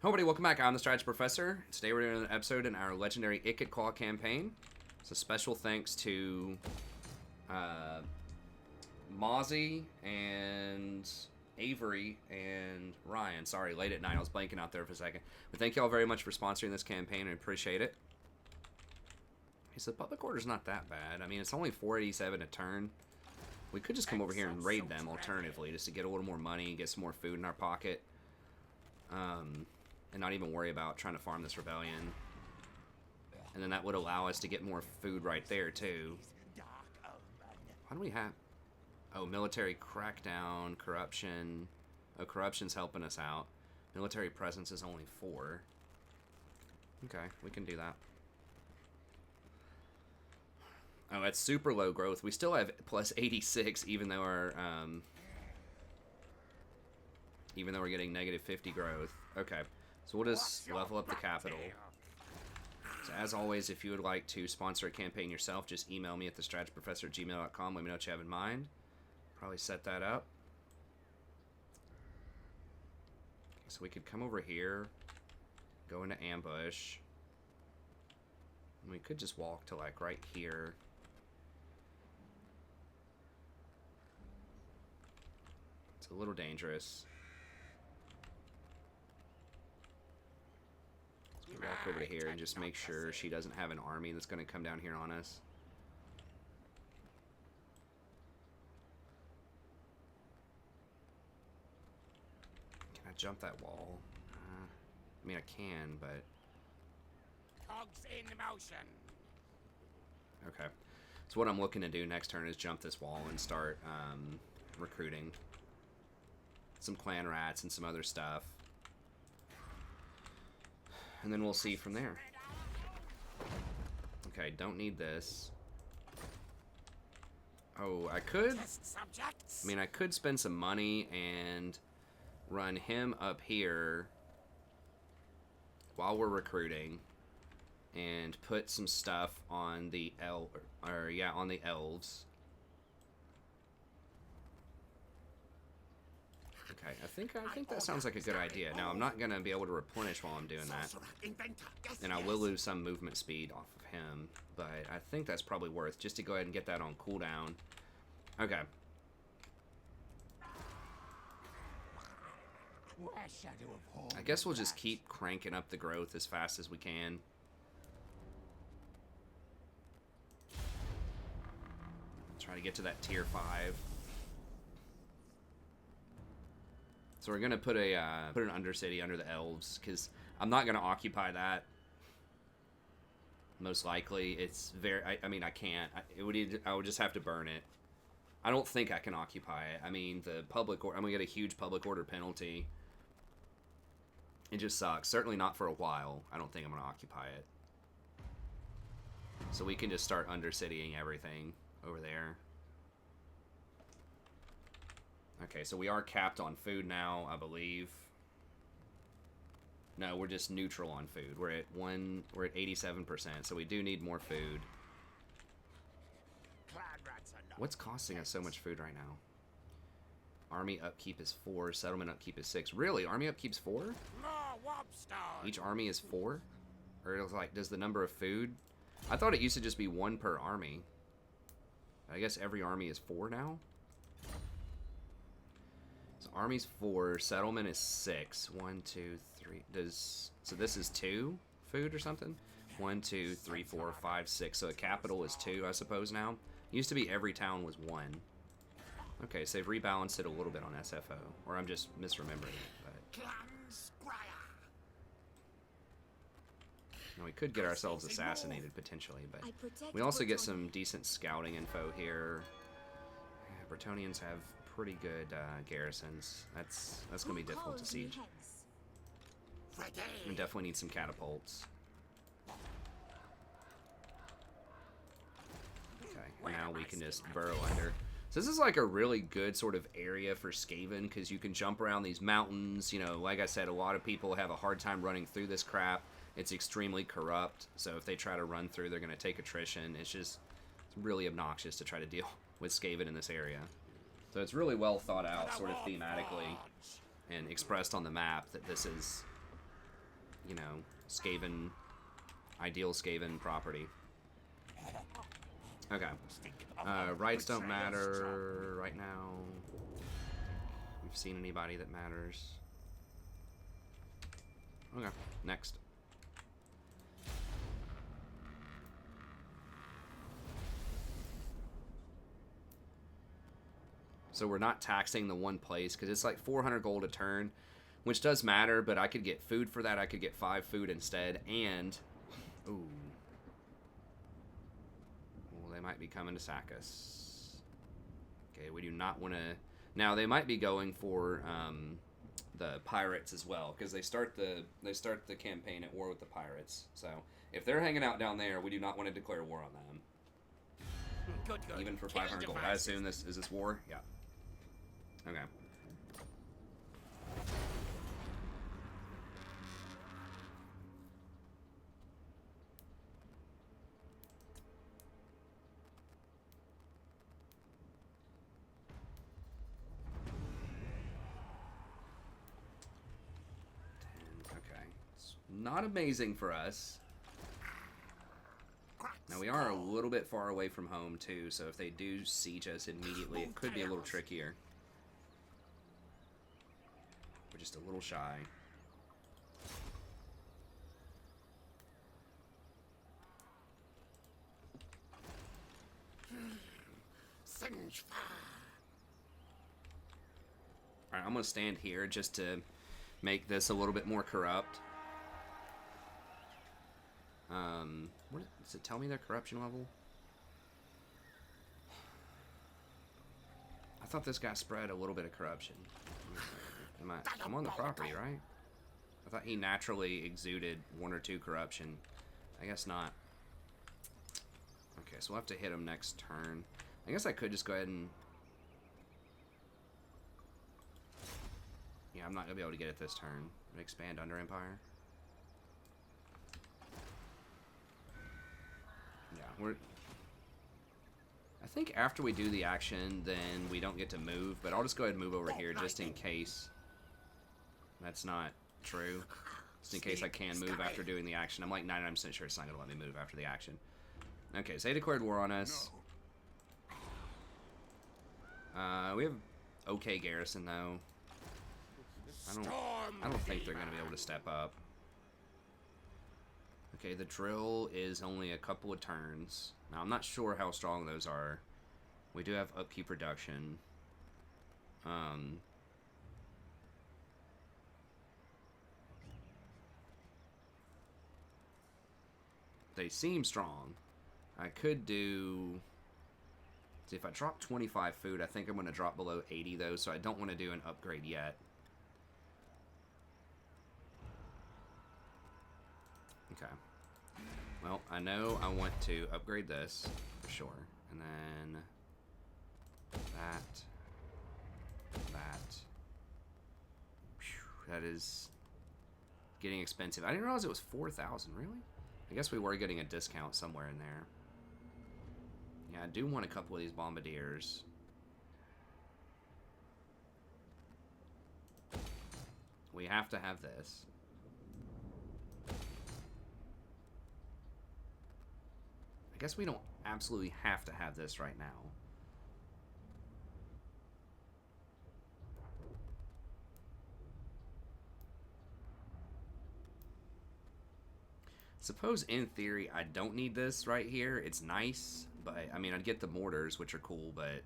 Hello everybody, welcome back. I'm the Strategy Professor. Today we're doing an episode in our legendary Ikkit Claw campaign. So special thanks to Mozzie and Avery and Ryan. Sorry, late at night. I was blanking out there for a second. But thank you all very much for sponsoring this campaign. I appreciate it. Okay, so the public order's not that bad. I mean, it's only 487 a turn. We could just come over here and raid them alternatively, just to get a little more money and get some more food in our pocket. And not even worry about trying to farm this rebellion. And then that would allow us to get more food right there, too. Why do we have... Oh, military crackdown, corruption. Oh, corruption's helping us out. Military presence is only 4. Okay, we can do that. Oh, that's super low growth. We still have plus 86, even though our... even though we're getting negative 50 growth. Okay. So we'll just level up the capital. So as always, if you would like to sponsor a campaign yourself, just email me at thestrategyprofessor@gmail.com. Let me know what you have in mind. Probably set that up. So we could come over here, go into ambush. And we could just walk to like right here. It's a little dangerous. Walk over to here and just make sure she doesn't have an army that's going to come down here on us. Can I jump that wall? I mean, I can, but... Cogs in motion. Okay. So what I'm looking to do next turn is jump this wall and start recruiting some clan rats and some other stuff. And then we'll see from there. Okay, don't need this. Oh, I could... I mean, I could spend some money and run him up here while we're recruiting and put some stuff on the on the elves. Okay, I think that sounds like a good idea. Now, I'm not going to be able to replenish while I'm doing that. And I will lose some movement speed off of him. But I think that's probably worth just to go ahead and get that on cooldown. Okay. I guess we'll just keep cranking up the growth as fast as we can. Try to get to that tier 5. So we're gonna put an undercity under the elves because I'm not gonna occupy that. Most likely, it's very. I mean, I can't. I would just have to burn it. I don't think I can occupy it. I mean, the public order. I'm gonna get a huge public order penalty. It just sucks. Certainly not for a while. I don't think I'm gonna occupy it. So we can just start undercitying everything over there. Okay, so we are capped on food now, I believe. No, we're just neutral on food. We're at 87%, so we do need more food. What's costing us so much food right now? Army upkeep is 4, settlement upkeep is 6. Really? Army upkeep's 4? Each army is 4? Or it's like, does the number of food? I thought it used to just be 1 per army. I guess every army is 4 now? So army's 4, settlement is 6. 1, 2, 3. So this is 2 food or something? 1, 2, 3, 4, 5, 6. So the capital is 2, I suppose now. It used to be every town was 1. Okay, so they've rebalanced it a little bit on SFO, or I'm just misremembering it. But now we could get ourselves assassinated potentially, but we also get some decent scouting info here. Yeah, Bretonnians have pretty good garrisons. That's gonna be difficult to siege. We definitely need some catapults. Okay, now we can just burrow under. So this is like a really good sort of area for Skaven because you can jump around these mountains. You know, like I said, a lot of people have a hard time running through this crap. It's extremely corrupt, so if they try to run through, they're going to take attrition. It's really obnoxious to try to deal with Skaven in this area. So it's really well thought out, sort of thematically, and expressed on the map that this is you know, Skaven, ideal Skaven property. Okay. Rights don't matter right now. We've seen anybody that matters. Okay, next. So we're not taxing the one place because it's like 400 gold a turn, which does matter, but I could get food for that. I could get 5 food instead, and ooh, well, they might be coming to sack us. Okay, we do not want to. Now they might be going for the pirates as well because they start the campaign at war with the pirates. So if they're hanging out down there, we do not want to declare war on them. Good, good. Even for 500 gold. I assume this is this war. Yeah. Okay. Okay. It's not amazing for us. Now we are a little bit far away from home too, so if they do siege us immediately, it could be a little trickier. We're just a little shy. Alright, I'm gonna stand here just to make this a little bit more corrupt. What does it tell me their corruption level? I thought this guy spread a little bit of corruption. I'm on the property, right? I thought he naturally exuded 1 or 2 corruption. I guess not. Okay, so we'll have to hit him next turn. I guess I could just go ahead and... Yeah, I'm not going to be able to get it this turn. Expand Under Empire. Yeah, we're... I think after we do the action, then we don't get to move, but I'll just go ahead and move over here just in case that's not true. Just in case I can move after doing the action. I'm like 99% sure it's not going to let me move after the action. Okay, so they declared war on us. We have okay garrison, though. I don't think they're going to be able to step up. Okay, the drill is only a couple of turns. Now, I'm not sure how strong those are. We do have upkeep reduction. They seem strong. I could do... See, if I drop 25 food, I think I'm going to drop below 80, though, so I don't want to do an upgrade yet. Okay. Well, I know I want to upgrade this, for sure. And then... That. Whew, that is... getting expensive. I didn't realize it was 4,000, really? I guess we were getting a discount somewhere in there. Yeah, I do want a couple of these bombardiers. We have to have this. I guess we don't absolutely have to have this right now. Suppose in theory I don't need this right here. It's nice, but I mean I'd get the mortars, which are cool, but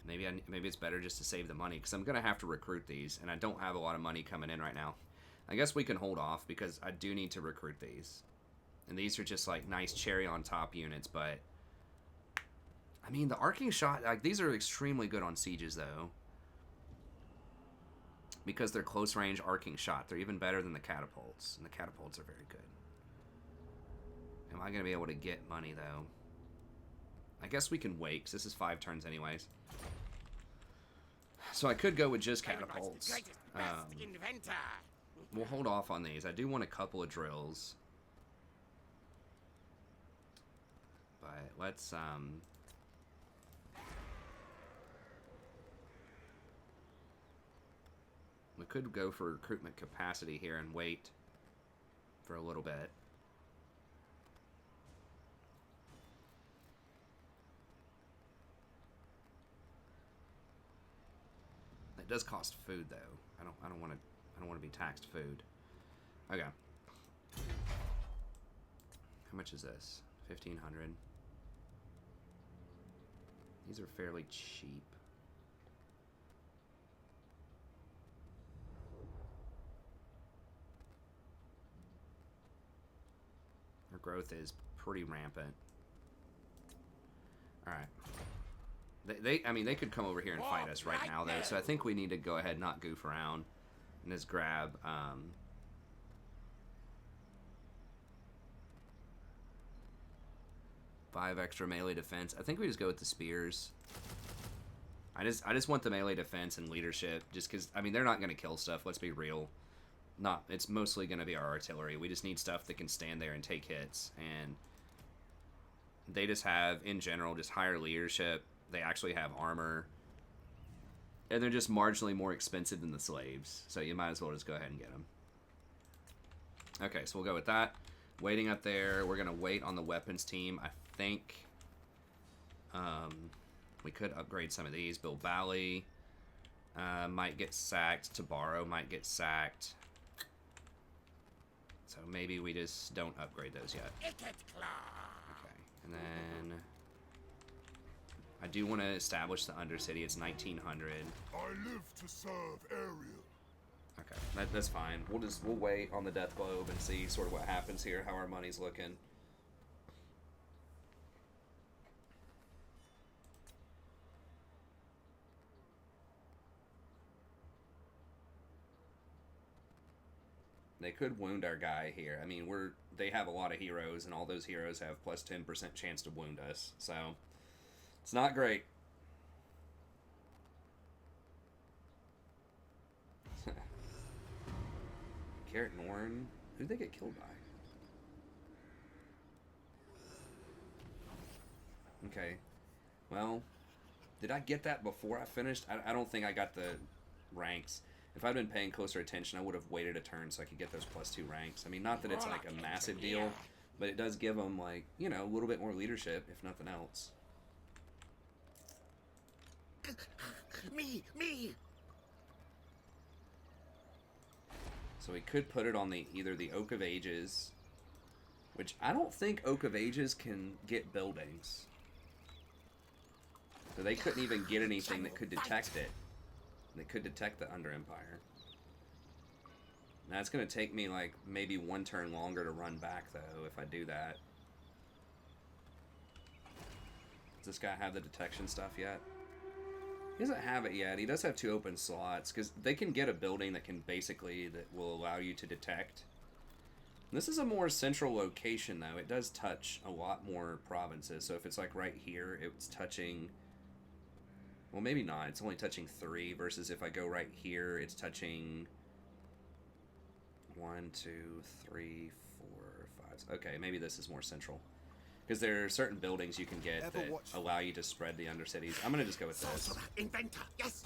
maybe it's better just to save the money because I'm gonna have to recruit these, and I don't have a lot of money coming in right now. I guess we can hold off because I do need to recruit these, and these are just like nice cherry on top units. But I mean the arcing shot, like these are extremely good on sieges though. Because they're close range arcing shot. They're even better than the catapults. And the catapults are very good. Am I going to be able to get money, though? I guess we can wait, because this is 5 turns anyways. So I could go with just catapults. We'll hold off on these. I do want a couple of drills. But let's... We could go for recruitment capacity here and wait for a little bit. It does cost food though. I don't want to be taxed food. Okay. How much is this? 1,500. These are fairly cheap. Our growth is pretty rampant. All right. I mean, they could come over here and fight us right now, though. So I think we need to go ahead and not goof around and just grab. 5 extra melee defense. I think we just go with the spears. I just want the melee defense and leadership, just because, I mean, they're not going to kill stuff, let's be real. It's mostly going to be our artillery. We just need stuff that can stand there and take hits, and they just have, in general, just higher leadership. They actually have armor, and they're just marginally more expensive than the slaves, so you might as well just go ahead and get them. Okay, so we'll go with that. Waiting up there, we're going to wait on the weapons team. I think we could upgrade some of these. Bill Bally might get sacked. Tabaro might get sacked. So maybe we just don't upgrade those yet. Ikkit. Okay, and then I do want to establish the Undercity. It's 1900. I live to serve Ariel. Okay, that's fine. We'll wait on the Death Globe and see sort of what happens here, how our money's looking. They could wound our guy here. I mean, they have a lot of heroes, and all those heroes have plus 10% chance to wound us. So, it's not great. Carrot Norn? Who did they get killed by? Okay. Well, did I get that before I finished? I don't think I got the ranks. If I'd been paying closer attention, I would have waited a turn so I could get those +2 ranks. I mean, not that it's like a massive deal, but it does give them, like, you know, a little bit more leadership, if nothing else. Me. So we could put it on either the Oak of Ages, which I don't think Oak of Ages can get buildings. So they couldn't even get anything that could detect it. That could detect the Under Empire. Now it's going to take me like maybe 1 turn longer to run back though if I do that. Does this guy have the detection stuff yet? He doesn't have it yet. He does have 2 open slots because they can get a building that will allow you to detect. And this is a more central location though. It does touch a lot more provinces. So if it's like right here, it's touching. Well, maybe not. It's only touching 3 versus if I go right here, it's touching 1, 2, 3, 4, 5. Okay, maybe this is more central. Because there are certain buildings you can get that allow you to spread the Undercities. I'm going to just go with this. Sorcerer, inventor, yes.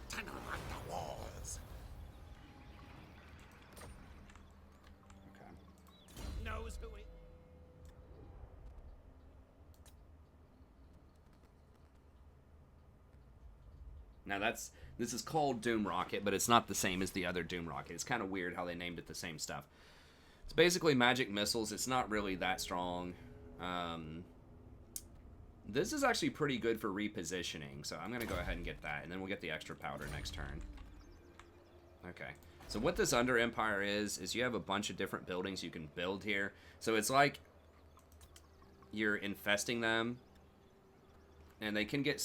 Turn around the walls. Okay. Knows who it. Now this is called Doom Rocket, but it's not the same as the other Doom Rocket. It's kind of weird how they named it the same stuff. It's basically magic missiles. It's not really that strong. This is actually pretty good for repositioning, so I'm going to go ahead and get that, and then we'll get the extra powder next turn. Okay, so what this Under Empire is you have a bunch of different buildings you can build here. So it's like you're infesting them, and they can get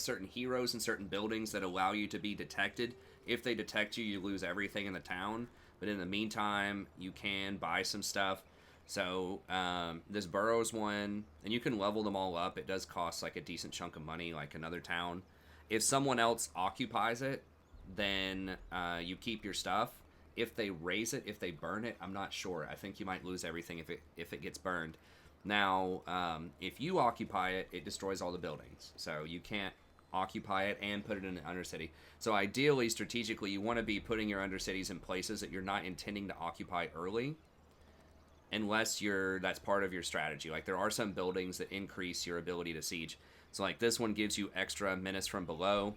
certain heroes and certain buildings that allow you to be detected. If they detect you, you lose everything in the town. But in the meantime, you can buy some stuff. So this Burrows one, and you can level them all up. It does cost like a decent chunk of money, like another town. If someone else occupies it, then you keep your stuff. If they raise it, if they burn it, I'm not sure. I think you might lose everything if it gets burned. Now, if you occupy it, it destroys all the buildings. So you can't occupy it and put it in an undercity. So ideally, strategically, you want to be putting your undercities in places that you're not intending to occupy early, unless that's part of your strategy. Like, there are some buildings that increase your ability to siege. So like this one gives you extra menace from below,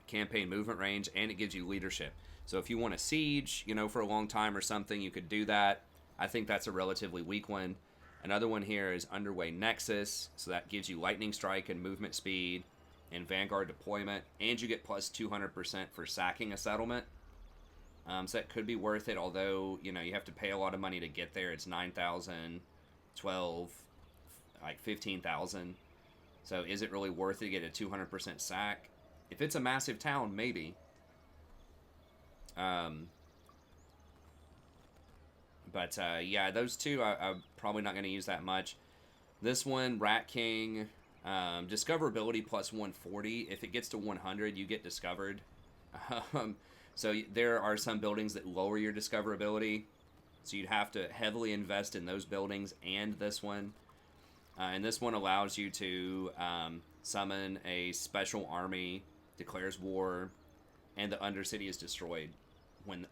campaign movement range, and it gives you leadership. So if you want to siege, you know, for a long time or something, you could do that. I think that's a relatively weak one. Another one here is Underway Nexus. So that gives you lightning strike and movement speed and vanguard deployment, and you get plus 200% for sacking a settlement. So that could be worth it, although, you know, you have to pay a lot of money to get there. It's 9,000, 12, like 15,000. So is it really worth it to get a 200% sack? If it's a massive town, maybe. Yeah, those two I'm probably not going to use that much. This one, Rat King, discoverability plus 140. If it gets to 100, you get discovered. So there are some buildings that lower your discoverability. So you'd have to heavily invest in those buildings and this one. And this one allows you to summon a special army, declares war, and the Undercity is destroyed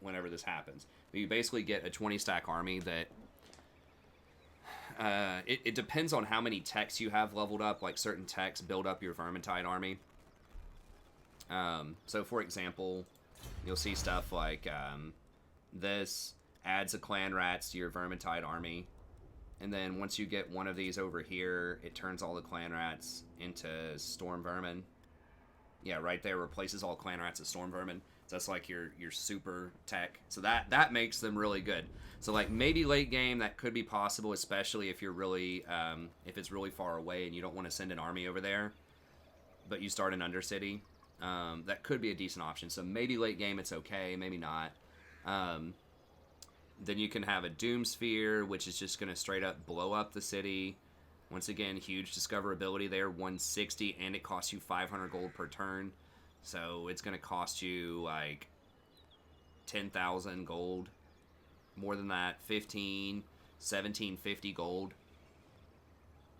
whenever this happens. But you basically get a 20-stack army that... it depends on how many techs you have leveled up. Like, certain techs build up your Vermintide army. So, for example, you'll see stuff like this adds a clan rats to your Vermintide army. And then once you get one of these over here, it turns all the clan rats into storm vermin. Yeah, right there, replaces all clan rats with storm vermin. So that's like your super tech. So that makes them really good. So like maybe late game that could be possible, especially if you're really if it's really far away and you don't want to send an army over there, but you start an Undercity. That could be a decent option. So maybe late game it's okay, maybe not. Then you can have a Doom Sphere, which is just going to straight up blow up the city. Once again, huge discoverability there, 160, and it costs you 500 gold per turn. So it's going to cost you like 10,000 gold. More than that, 15, 1750 gold.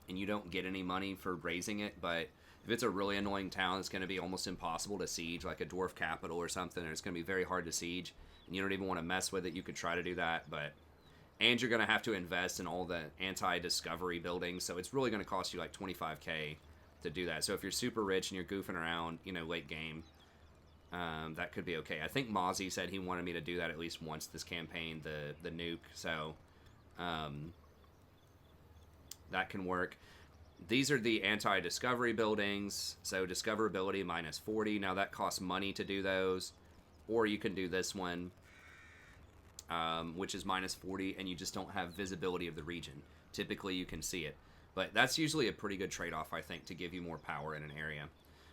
And you don't get any money for raising it, but if it's a really annoying town, it's going to be almost impossible to siege, like a dwarf capital or something, and it's going to be very hard to siege. And you don't even want to mess with it. You could try to do that, and you're going to have to invest in all the anti-discovery buildings, so it's really going to cost you like 25k to do that. So if you're super rich and you're goofing around, you know, late game, that could be okay. I think Mozzie said he wanted me to do that at least once this campaign, the nuke, so that can work. These are the anti-discovery buildings, so discoverability minus 40. Now that costs money to do those. Or you can do this one, which is minus 40, and you just don't have visibility of the region. Typically, you can see it. But that's usually a pretty good trade-off, I think, to give you more power in an area.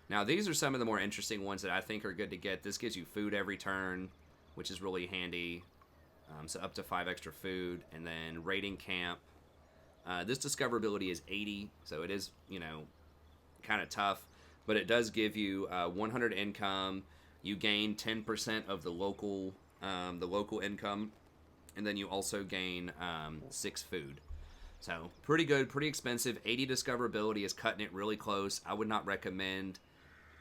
Now, these are some of the more interesting ones that I think are good to get. This gives you food every turn, which is really handy. So up to 5 extra food. And then raiding camp. This discoverability is 80, so it is, you know, kind of tough. But it does give you 100 income. You gain 10% of the local income, and then you also gain 6 food. So pretty good, pretty expensive. 80 discoverability is cutting it really close. I would not recommend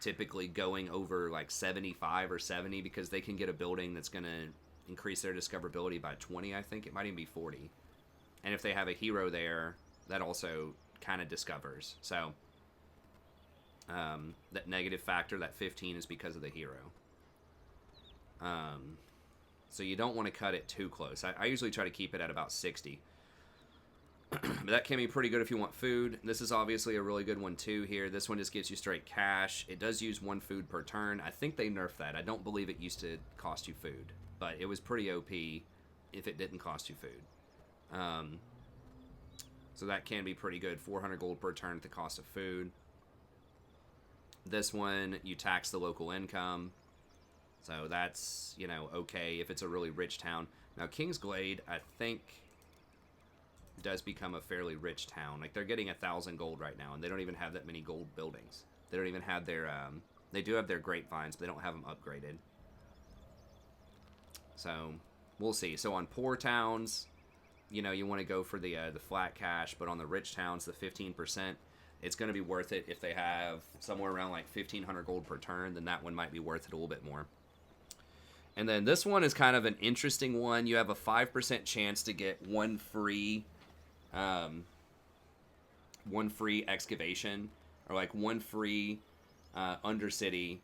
typically going over like 75 or 70 because they can get a building that's going to increase their discoverability by 20. I think it might even be 40. And if they have a hero there, that also kind of discovers. So that negative factor, that 15, is because of the hero. So you don't want to cut it too close. I usually try to keep it at about 60. But that can be pretty good if you want food. This is obviously a really good one too here. This one just gives you straight cash. It does use 1 food per turn. I think they nerfed that. I don't believe it used to cost you food. But it was pretty OP if it didn't cost you food. So that can be pretty good. 400 gold per turn at the cost of food. This one, you tax the local income. So that's, you know, okay if it's a really rich town. Now, Kingsglade, I think, does become a fairly rich town. Like, they're getting 1,000 gold right now, and they don't even have that many gold buildings. They don't even have their, they do have their grapevines, but they don't have them upgraded. So, we'll see. So, on poor towns, you know, you want to go for the flat cash, but on the rich towns, the 15%, it's going to be worth it. If they have somewhere around like 1,500 gold per turn, then that one might be worth it a little bit more. And then this one is kind of an interesting one. You have a 5% chance to get one free excavation, or like one free undercity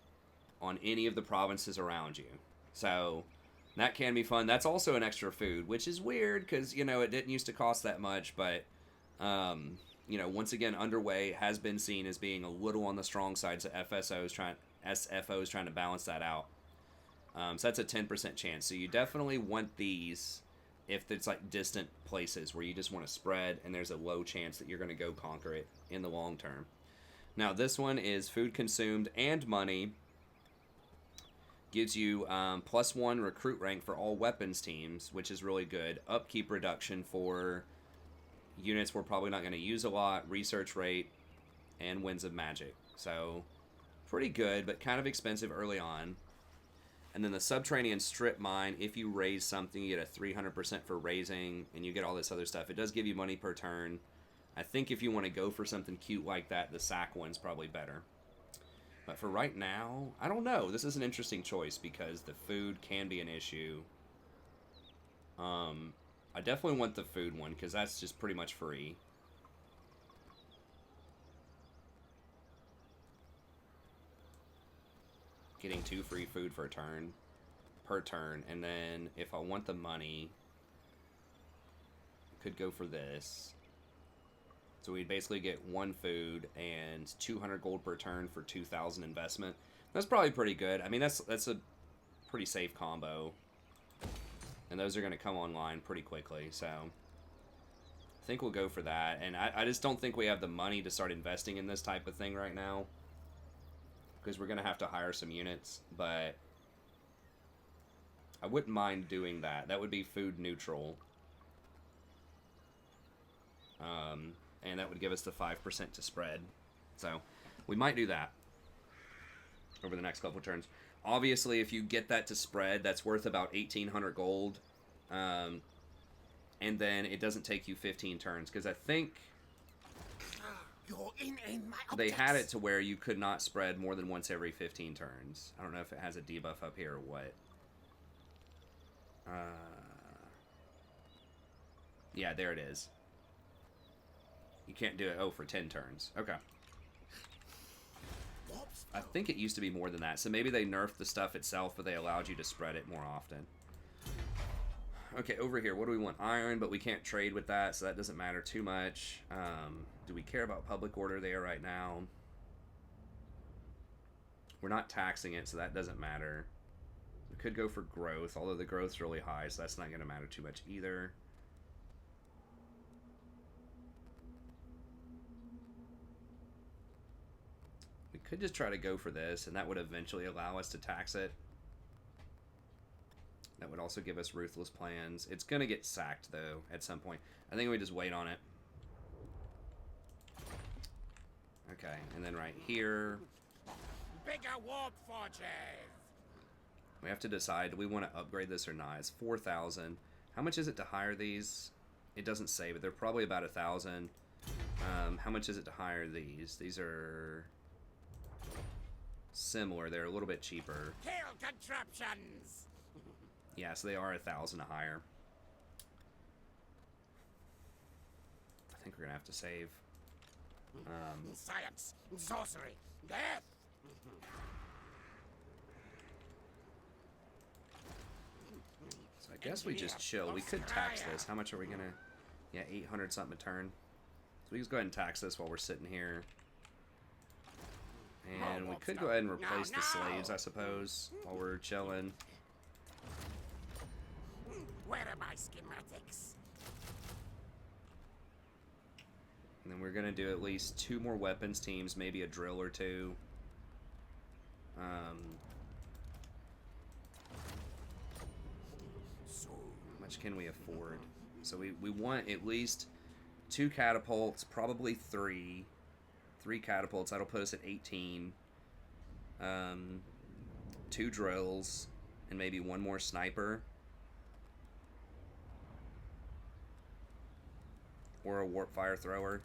on any of the provinces around you. So that can be fun. That's also an extra food, which is weird because, you know, it didn't used to cost that much, but you know, once again, Underway has been seen as being a little on the strong side, so SFO is trying to balance that out. So that's a 10% chance. So you definitely want these if it's like distant places where you just want to spread and there's a low chance that you're going to go conquer it in the long term. Now this one is food consumed and money. Gives you +1 recruit rank for all weapons teams, which is really good. Upkeep reduction for units we're probably not going to use a lot. Research rate and Winds of Magic. So pretty good, but kind of expensive early on. And then the Subterranean Strip Mine, if you raise something, you get a 300% for raising, and you get all this other stuff. It does give you money per turn. I think if you want to go for something cute like that, the sack one's probably better. But for right now, I don't know. This is an interesting choice because the food can be an issue. I definitely want the food one because that's just pretty much free. Getting 2 free food for a turn, per turn, and then if I want the money, I could go for this. So we'd basically get 1 food and 200 gold per turn for 2,000 investment. That's probably pretty good. I mean, that's a pretty safe combo, and those are going to come online pretty quickly. So I think we'll go for that. And I just don't think we have the money to start investing in this type of thing right now, because we're going to have to hire some units, but I wouldn't mind doing that. That would be food neutral. And that would give us the 5% to spread. So we might do that over the next couple of turns. Obviously, if you get that to spread, that's worth about 1,800 gold. And then it doesn't take you 15 turns, because I think You're in my they had it objects. to where you could not spread more than once every 15 turns. I don't know if it has a debuff up here or what. Yeah, there it is. You can't do it, for 10 turns. Okay. Whoops. I think it used to be more than that, so maybe they nerfed the stuff itself, but they allowed you to spread it more often. Okay, over here, what do we want? Iron, but we can't trade with that, so that doesn't matter too much. Do we care about public order there right now? We're not taxing it, so that doesn't matter. We could go for growth, although the growth's really high, so that's not going to matter too much either. We could just try to go for this, and that would eventually allow us to tax it. That would also give us ruthless plans. It's going to get sacked, though, at some point. I think we just wait on it. Okay, and then right here, Bigger warp forges. we have to decide, do we want to upgrade this or not? It's 4,000. How much is it to hire these? It doesn't say, but they're probably about 1,000. How much is it to hire these? These are similar. They're a little bit cheaper. Kill contraptions. Yeah, so they are 1,000 to hire. I think we're gonna have to save. Science, sorcery, death. So I guess we just chill. We could tax this. How much are we gonna? Yeah, 800 something a turn. So we just go ahead and tax this while we're sitting here. And we could go ahead and replace the slaves, I suppose, while we're chilling. Where are my schematics? And then we're gonna do at least 2 more weapons teams, maybe a drill or 2. How much can we afford? So we want at least 2 catapults, probably 3. 3 catapults, that'll put us at 18. 2 drills, and maybe 1 more sniper. Or a warp fire thrower.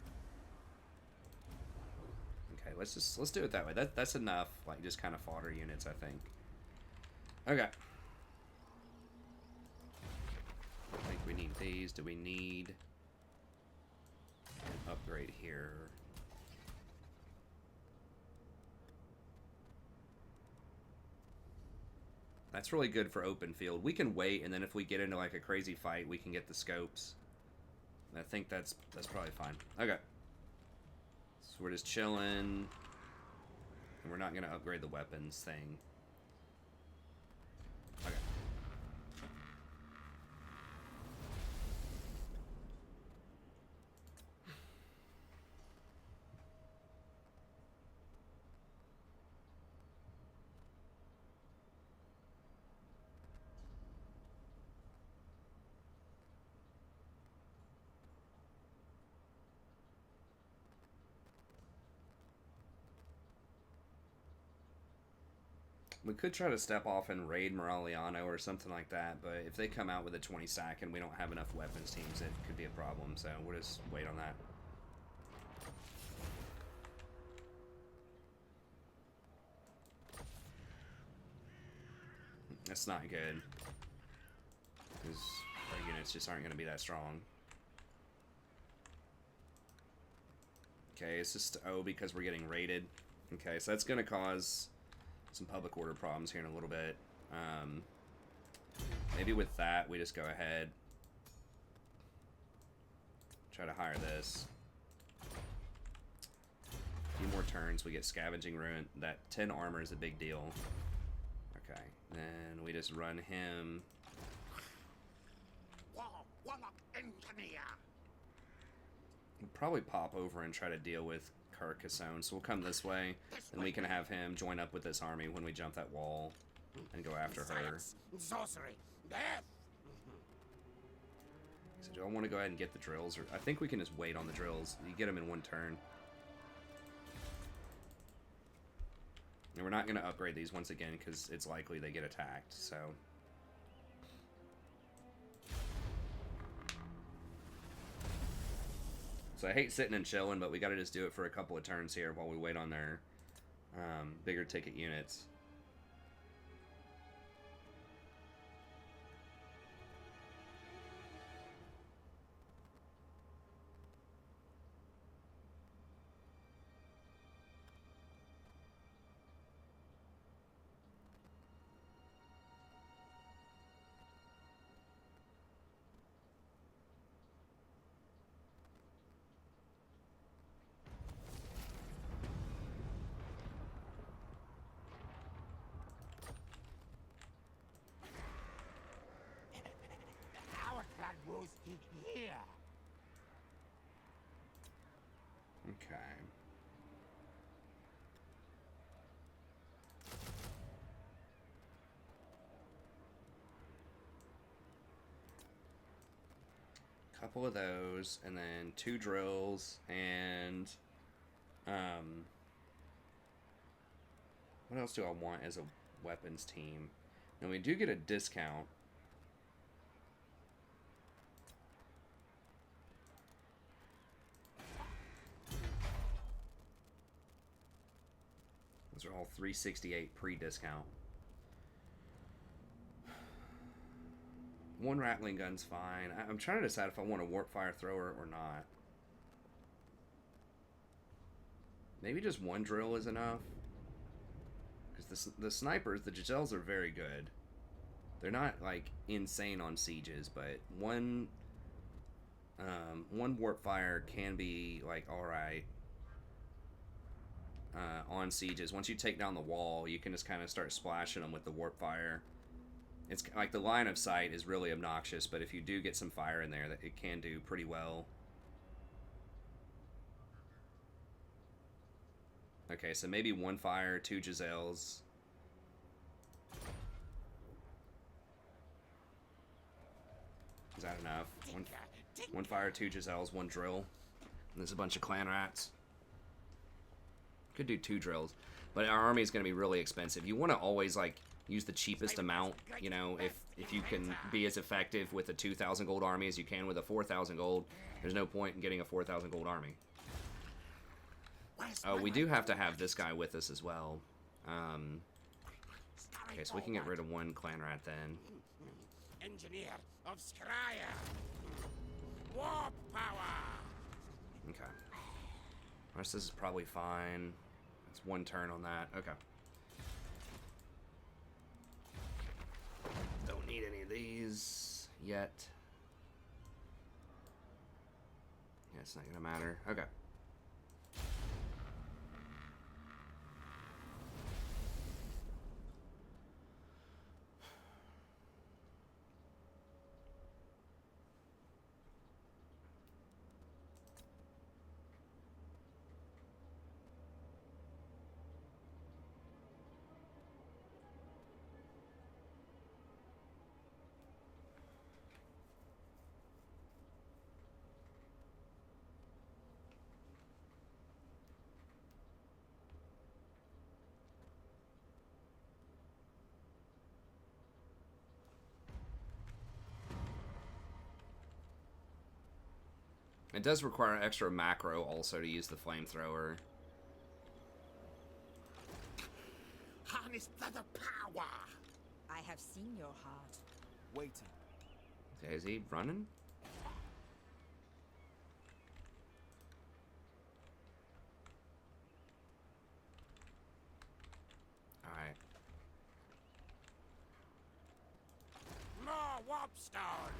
Okay, let's do it that way. That's enough. Like just kind of fodder units, I think. Okay. I think we need these. Do we need an upgrade here? That's really good for open field. We can wait, and then if we get into like a crazy fight, we can get the scopes. I think that's probably fine. Okay. So we're just chilling. And we're not going to upgrade the weapons thing. Okay. We could try to step off and raid Moraliano or something like that, but if they come out with a 20 sack and we don't have enough weapons teams, it could be a problem, so we'll just wait on that. That's not good, because our units just aren't going to be that strong. Okay, it's just O because we're getting raided. Okay, so that's going to cause some public order problems here in a little bit. Maybe with that, we just go ahead. Try to hire this. A few more turns, we get Scavenging Ruin. That 10 armor is a big deal. Okay, then we just run him. We'll probably pop over and try to deal with Carcassonne, so we'll come this way, and we can have him join up with this army when we jump that wall and go after her. Sorcery, death. So do I want to go ahead and get the drills, or I think we can just wait on the drills. You get them in one turn. And we're not going to upgrade these once again because it's likely they get attacked, so. So I hate sitting and chilling, but we got to just do it for a couple of turns here while we wait on their bigger ticket units. Here. Okay. Couple of those, and then 2 drills, and what else do I want as a weapons team? And we do get a discount. Those are all 368 pre-discount. 1 rattling gun's fine. I'm trying to decide if I want a warp fire thrower or not. Maybe just 1 drill is enough. Because the snipers, the Giselles are very good. They're not like insane on sieges, but one warp fire can be like alright. On sieges. Once you take down the wall, you can just kind of start splashing them with the warp fire. It's like the line of sight is really obnoxious, but if you do get some fire in there, that it can do pretty well. Okay, so maybe 1 fire, 2 Giselles. Is that enough? One fire, 2 Giselles, 1 drill. And there's a bunch of clan rats. Could do 2 drills, but our army is going to be really expensive. You want to always like use the cheapest amount. You know, if you can be as effective with a 2,000 gold army as you can with a 4,000 gold, there's no point in getting a 4,000 gold army. Oh, we do have to have this guy with us as well. Okay, so we can get rid of one clan rat then. Engineer of Scryer. Warp power. Okay. Rest this is probably fine. It's one turn on that. Okay. Don't need any of these yet. Yeah, it's not gonna matter. Okay. It does require extra macro also to use the flamethrower. Harness the power. I have seen your heart. Waiting. Okay, is he running? Alright. More warpstone.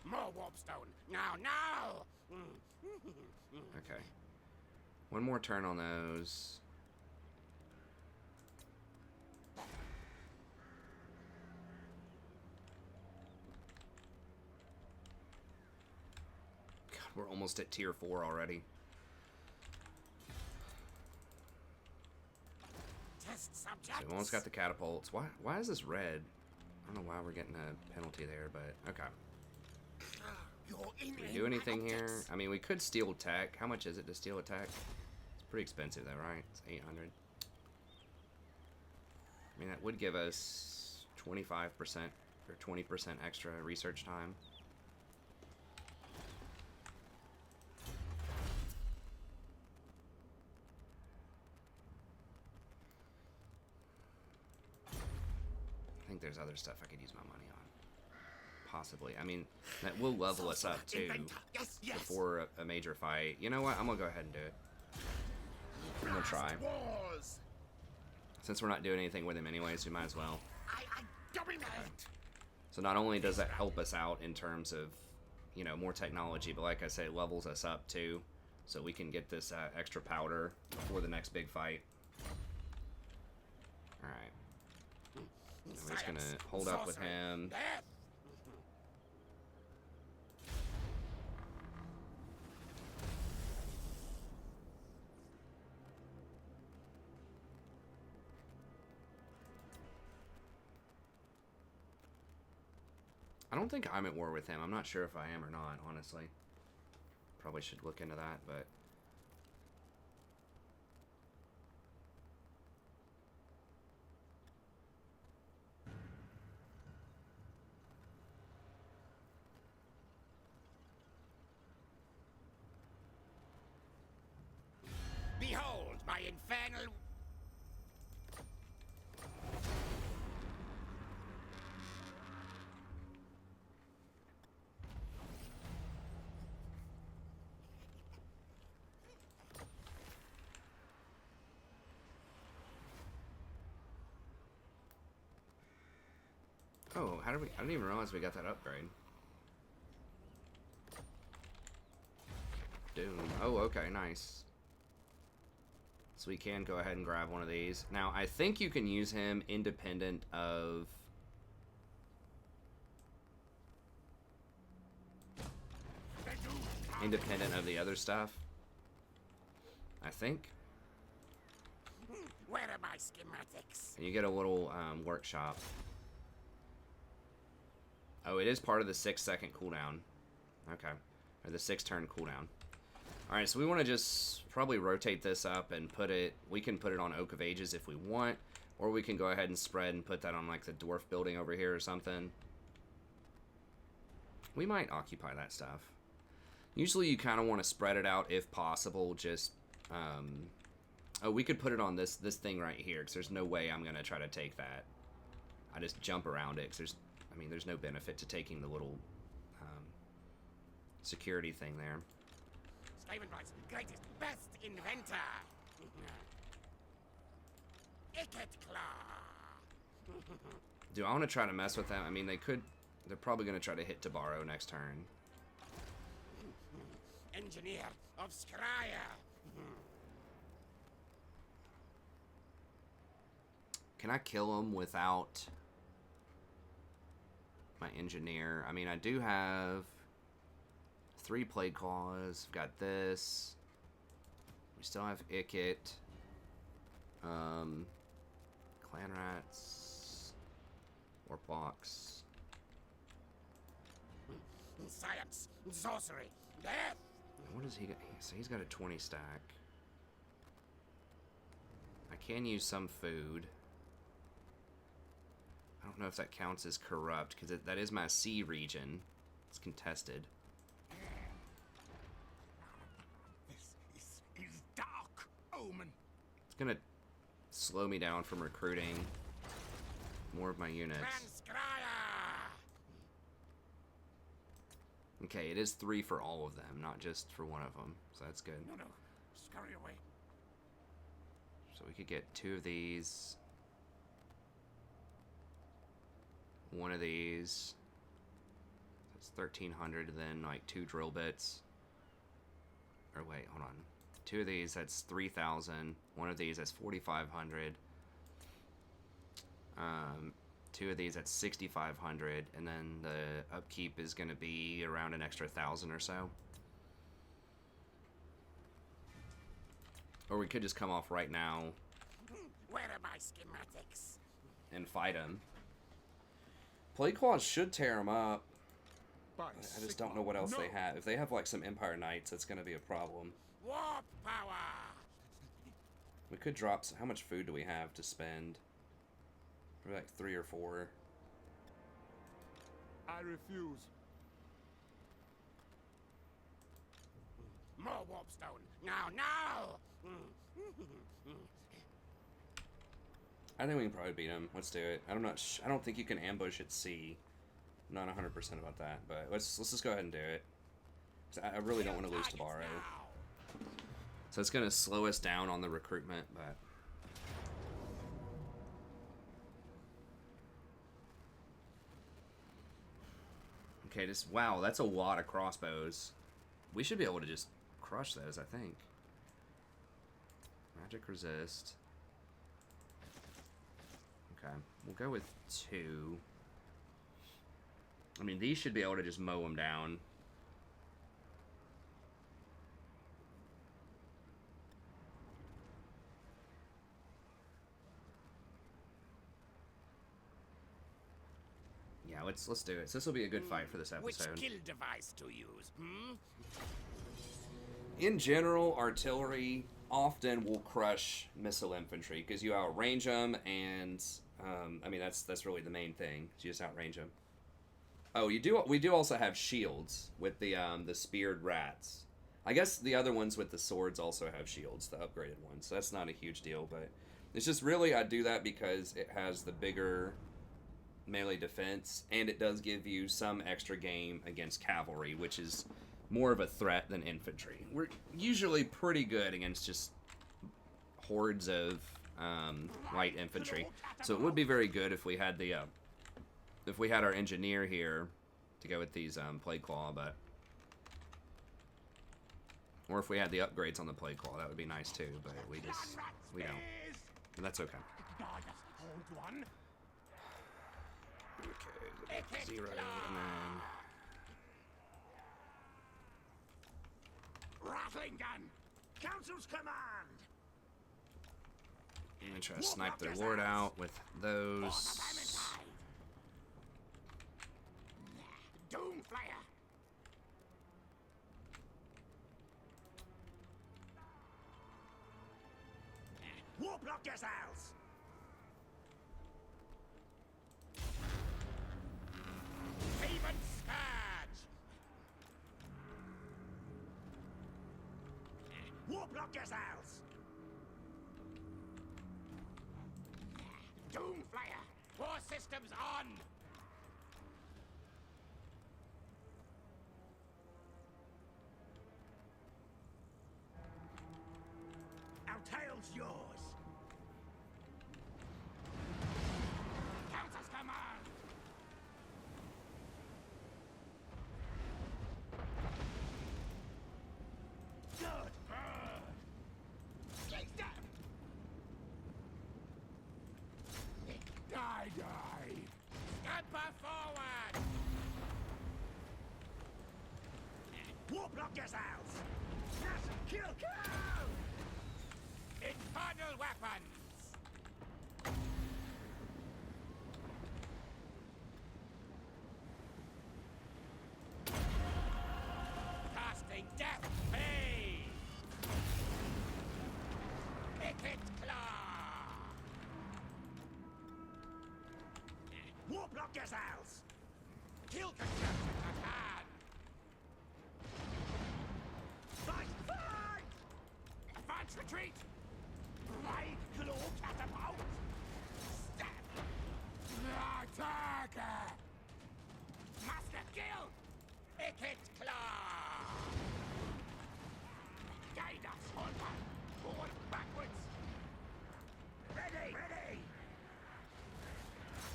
More warpstone. Now. Okay. One more turn on those. God, we're almost at tier 4 already. Test So subject. we almost got the catapults. Why is this red? I don't know why we're getting a penalty there, but okay. Can we do anything here? I mean, we could steal tech. How much is it to steal a tech? It's pretty expensive though, right? It's 800. I mean, that would give us 25% or 20% extra research time. I think there's other stuff I could use my money on. Possibly. I mean, that will level us up too Yes. before a major fight. You know what? I'm gonna go ahead and do it. I'm gonna try. Wars. Since we're not doing anything with him anyways, we might as well. I dominate. So not only does that help us out in terms of, you know, more technology, but like I say, it levels us up too, so we can get this extra powder before the next big fight. All right. We're just gonna hold up with him. Death. I don't think I'm at war with him. I'm not sure if I am or not, honestly. Probably should look into that, but... Behold my infernal. Oh, how did we... I didn't even realize we got that upgrade. Doom. Oh, okay, nice. So we can go ahead and grab one of these. Now, I think you can use him independent of... Independent of the other stuff. I think. Where are my schematics? And you get a little workshop. Oh, it is part of the 6-second cooldown. Okay. Or the 6-turn cooldown. Alright, so we want to just probably rotate this up and put it... We can put it on Oak of Ages if we want. Or we can go ahead and spread and put that on like the dwarf building over here or something. We might occupy that stuff. Usually you kind of want to spread it out if possible. Just, oh, we could put it on this thing right here, because there's no way I'm going to try to take that. I just jump around it, because there's no benefit to taking the little security thing there. Skaven Knight's greatest, best inventor. Ikkit Claw. Do I want to try to mess with them? I mean, they could. They're probably going to try to hit Tabaro next turn. Engineer of Scryer. Can I kill him without my engineer? I mean, I do have 3 Plague Claws. I've got this. We still have Ikkit. Clan Rats. Warp Box. Science, sorcery, death. What does he got? So he's got a 20 stack. I can use some food. I don't know if that counts as corrupt, because that is my C region. It's contested. This is dark omen. It's gonna slow me down from recruiting more of my units. Okay, it is 3 for all of them, not just for one of them. So that's good. No, scurry away. So we could get 2 of these. 1 of these. That's 1,300, and then like 2 drill bits. Or wait, hold on. 2 of these, that's 3,000. 1 of these, that's 4,500. 2 of these, that's 6,500, and then the upkeep is going to be around an extra 1,000 or so. Or we could just come off right now. Where are my schematics? And fight him. Plague Claws should tear him up. I just don't know what else they have. If they have like some Empire Knights, that's going to be a problem. Warp power. We could drop. How much food do we have to spend? Probably like 3 or 4. I refuse. More warpstone. Now. I think we can probably beat him. Let's do it. I don't think you can ambush at sea. I'm not 100% about that, but let's just go ahead and do it. I really don't want to lose Tabaro. So it's gonna slow us down on the recruitment, but. Okay, wow, that's a lot of crossbows. We should be able to just crush those, I think. Magic resist. Okay, we'll go with 2. I mean, these should be able to just mow them down. Yeah, let's do it. So this will be a good fight for this episode. Which kill device to use? In general, artillery often will crush missile infantry because you outrange them, and I mean that's really the main thing. You just outrange them. Oh, we do also have shields with the speared rats. I guess the other ones with the swords also have shields, the upgraded ones. So that's not a huge deal, but it's just really I do that because it has the bigger melee defense, and it does give you some extra game against cavalry, which is more of a threat than infantry. We're usually pretty good against just hordes of light infantry, so it would be very good if we had our engineer here to go with these Plague Claw, or if we had the upgrades on the Plague Claw, that would be nice too. But we don't. But that's okay. Okay, 0, and then Rattling gun. Council's command. I'm gonna try to snipe their lord out with those. Doomflayer. Warplock yourselves. Haven Scourge. Warplock yourselves! Doomflayer! War systems on! Our tail's yours! Countess command! Good! Chase them! Die! Scamper forward! Warplock yourselves! Yes! Kill! Infernal weapons! Casting death fade! Ikkit claw! Warplock yourselves! Kill construction at hand! Fight! Advance retreat! Right claw catapult! Stab! Attack! Master kill! Ikkit claw! Guide us, Holman! Forward, backwards! Ready!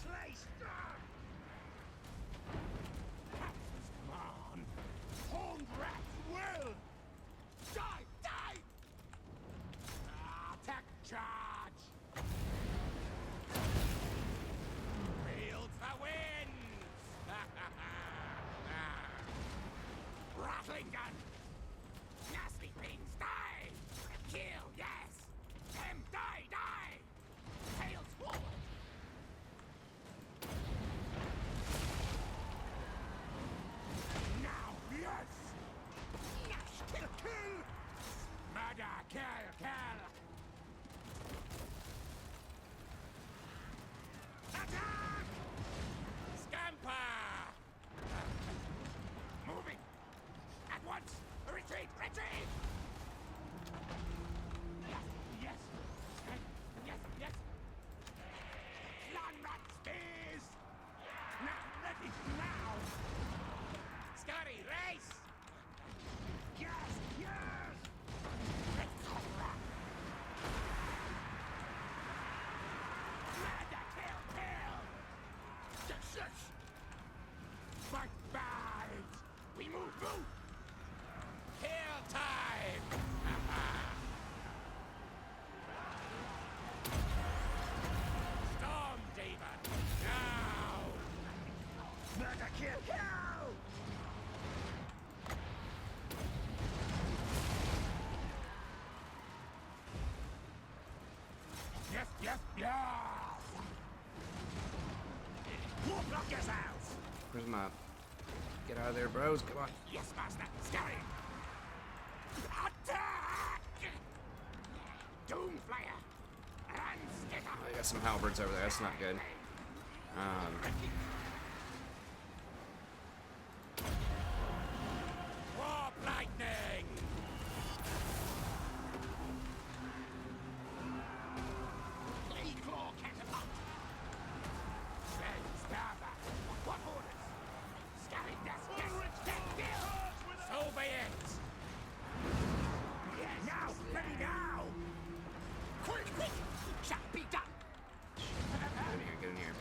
Slay strong! Come on! Horned rats will! Die! Attack charge! Wields the winds! Rattling gun! Nasty things die! Kill, yes! Them die! Tails forward! Now, yes! Kill! Murder, kill! Attack! Scamper! Moving! At once! Retreat! Yes! Long rat spears! Not ready now! Scotty, race! Yes! Let's go! Murder, kill! Success! Bite! We move! Kill time! Storm Demon! Now! Murder, kill! Yes! Warplock yourselves! Where's my... Get out of there, bros. Come on. Yes, master! Scary! Attack! Doomflayer! And skitter! I got some halberds over there. That's not good. Warp lightning! Claw catapult! Stabber! What orders? Scary death! So be it! Now! Ready now! Quick! Shall be done! Get in here.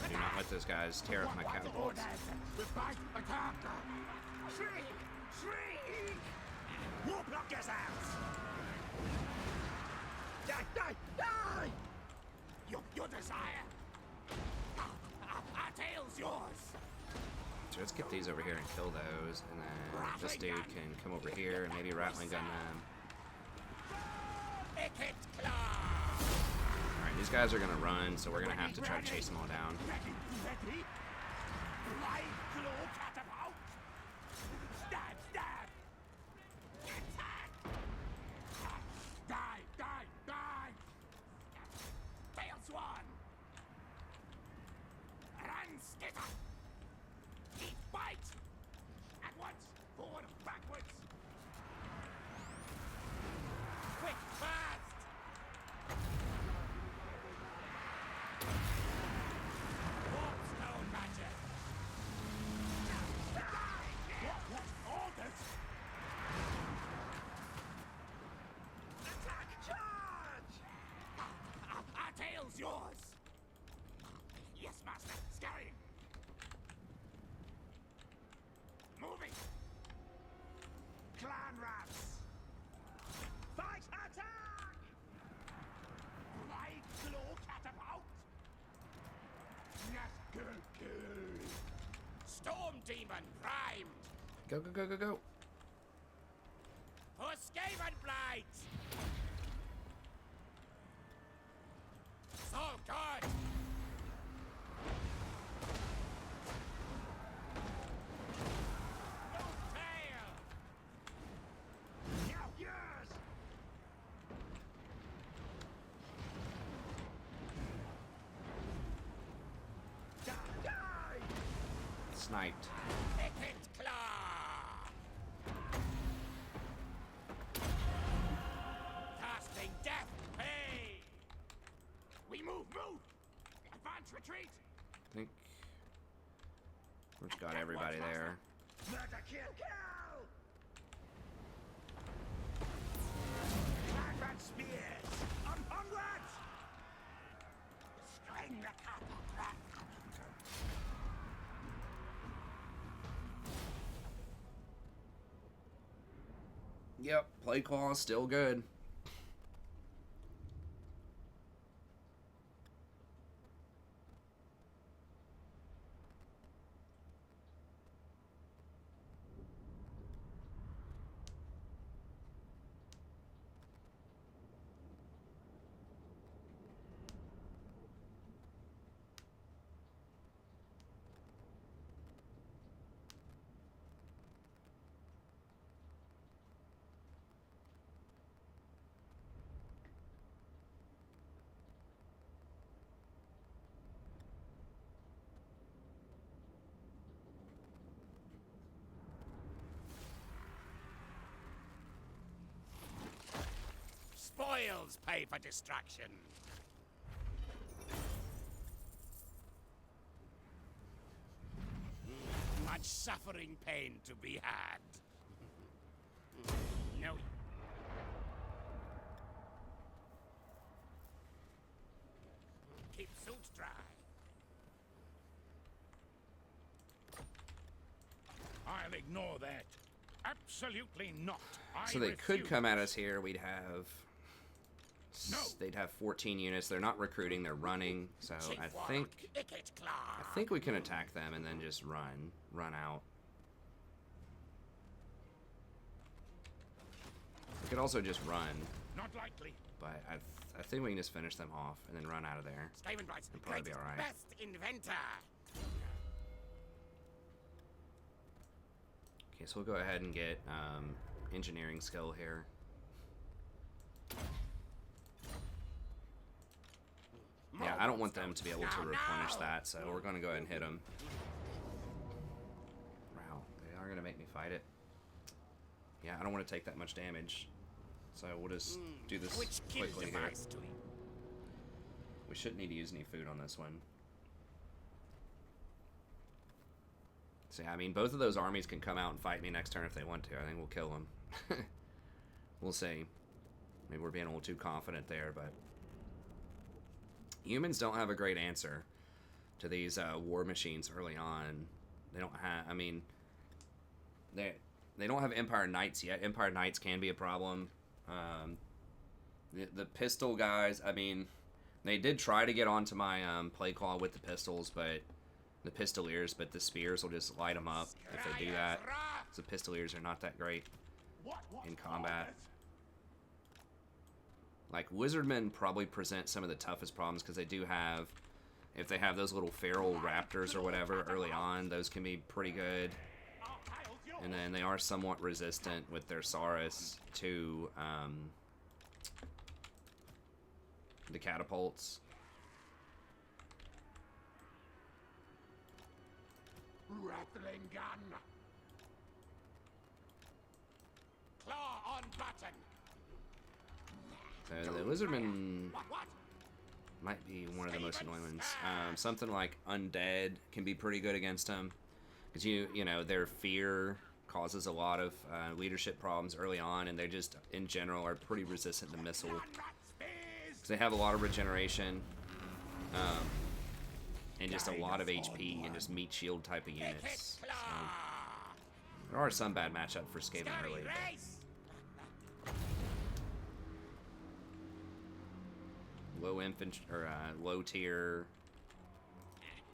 Do not let those guys tear up my catapults. Revive attack! Shriek! Warplock yourselves! Die! Your desire! Our tail's yours! So let's get these over here and kill those, and then this dude can come over here and maybe rattling gun them. Ikkit claw! Alright, these guys are gonna run, so we're gonna have to try to chase them all down. Ready? Right claw catapult! Stab! Attack! Die! Tail swan! Run, skitter! Eat, bite! At once! Forward, backwards! Storm Demon primed. Go, go, go, go, go. For Skaven Blades. So good. No fail. Now yours. Die. Sniped. Ikkit claw. Casting death pay. We move. Advance retreat. I think we've got everybody there. Murder kill. Clanman spears. Onwards. String the cattle. Yep, play claw still good. Spoils pay for destruction. Much suffering pain to be had. No. Keep suit dry. I'll ignore that. Absolutely not. So they could come at us here. We'd have... They'd have 14 units. They're not recruiting. They're running. So I think we can attack them and then just run out. We could also just run. Not likely. But I think we can just finish them off and then run out of there. Skaven Blades, It'll probably be all right. Best inventor. Okay, so we'll go ahead and get engineering skill here. Yeah, I don't want them to be able to replenish that, so we're going to go ahead and hit them. Wow, they are going to make me fight it. Yeah, I don't want to take that much damage, so we'll just do this quickly here. We shouldn't need to use any food on this one. So yeah, I mean, both of those armies can come out and fight me next turn if they want to. I think we'll kill them. We'll see. Maybe we're being a little too confident there, but... Humans don't have a great answer to these war machines early on. They don't have... I mean... They don't have Empire Knights yet. Empire Knights can be a problem. The pistol guys, I mean... They did try to get onto my play claw with the pistols, but... The pistoliers, but the spears will just light them up if they do that. So pistoliers are not that great in combat. Like, wizardmen probably present some of the toughest problems because they do have, if they have those little feral raptors or whatever early on, those can be pretty good. And then they are somewhat resistant with their Saurus to the catapults. Rattling gun. Claw on button. So the wizardmen might be one of the most annoying ones. Something like undead can be pretty good against them, because you know their fear causes a lot of leadership problems early on, and they just in general are pretty resistant to missile because they have a lot of regeneration. And just a lot of HP and just meat shield type of units. So, there are some bad matchup for Skaven early. Low infantry or low tier.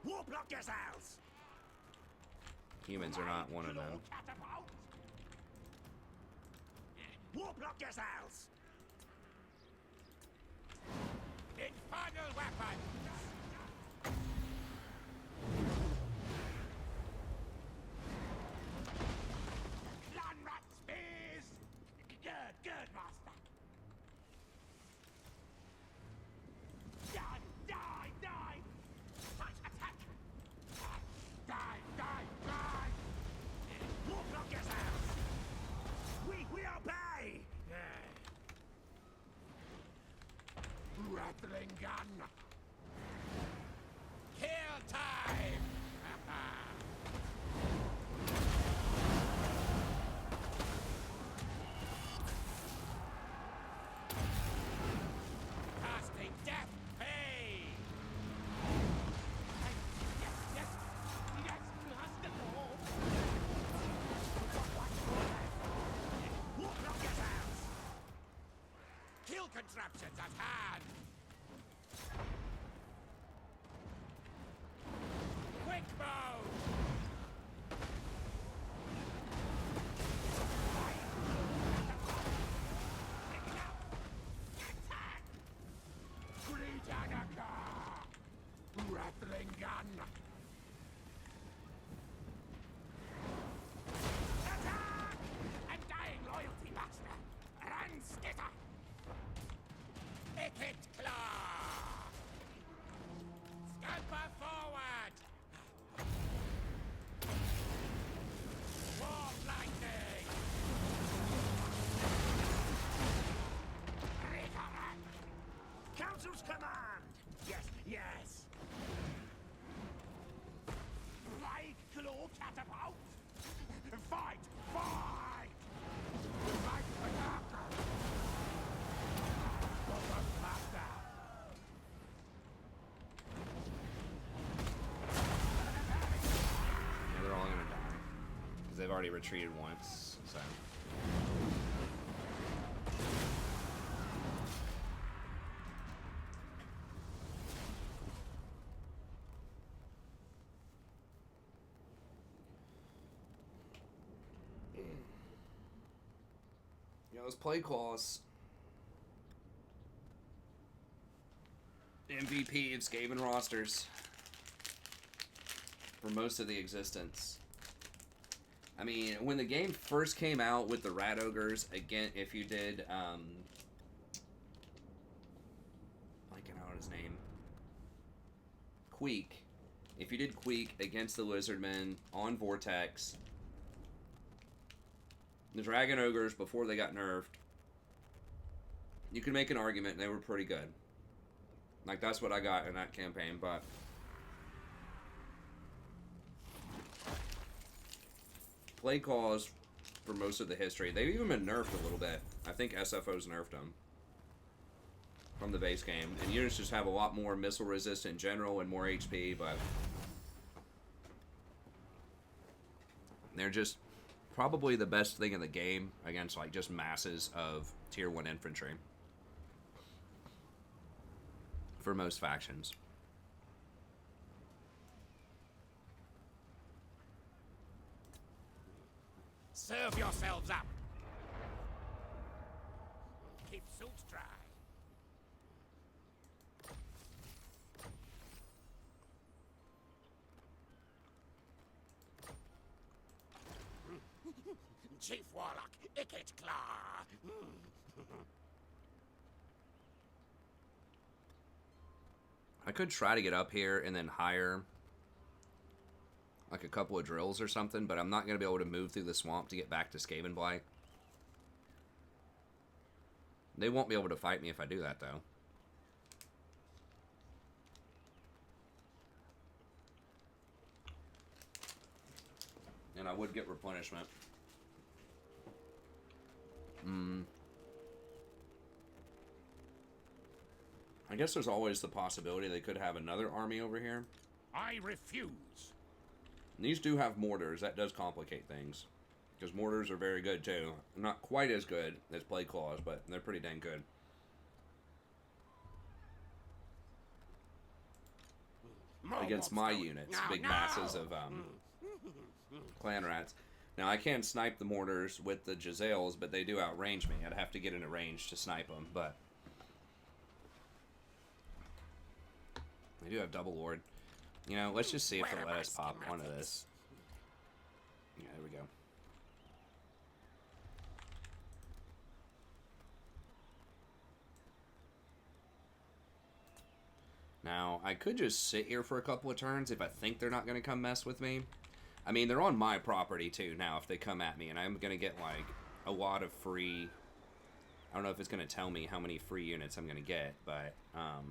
War block yourselves. humans are not one of them. Warplock yourselves! Infernal weapon! Clan rat spears! Good, good, master! Die, die, die! Fight, attack! Die, die, die! Warplock yourselves! We obey! Rattling gun! Kill time! Casting death pay! Yes, yes, yes, master! Warplock yourselves! Kill contraptions at hand! Quick bow! Attack! Great Anaka! Rattling gun! Attack! Undying loyalty, master! Run, skitter! Ikkit claw! Scamper forward! Warp lightning! Recollect! Council's command! Yes, yes! Right claw catapult! Fight! Fight! Fight for doctor! Master! Yeah, they're all gonna die. Because they've already retreated once, so. Yeah, those play calls. MVP of Skaven rosters for most of the existence. I mean, when the game first came out with the Rat Ogres, again, if you did, blanking out his name, Queek. If you did Queek against the Lizardmen on Vortex, the Dragon Ogres before they got nerfed, you could make an argument they were pretty good. Like, that's what I got in that campaign, but play calls for most of the history, they've even been nerfed a little bit. I think SFO's nerfed them from the base game. And units just have a lot more missile resist in general and more HP, but they're just probably the best thing in the game against, like, just masses of tier 1 infantry for most factions. Serve yourselves up! Keep suits dry. Chief Warlock, Ikkit Claw! I could try to get up here and then hire like a couple of drills or something, but I'm not going to be able to move through the swamp to get back to Skaven Blight. They won't be able to fight me if I do that, though. And I would get replenishment. I guess there's always the possibility they could have another army over here. I refuse. And these do have mortars. That does complicate things. Because mortars are very good, too. Not quite as good as play claws, but they're pretty dang good. Against my units. Big masses of Clan rats. Now, I can snipe the mortars with the Giselles, but they do outrange me. I'd have to get in a range to snipe them, but... They do have double ward. You know, let's just see if they'll let us pop one of this. Yeah, there we go. Now, I could just sit here for a couple of turns if I think they're not going to come mess with me. I mean, they're on my property, too, now, if they come at me. And I'm going to get, like, a lot of free... I don't know if it's going to tell me how many free units I'm going to get, but... I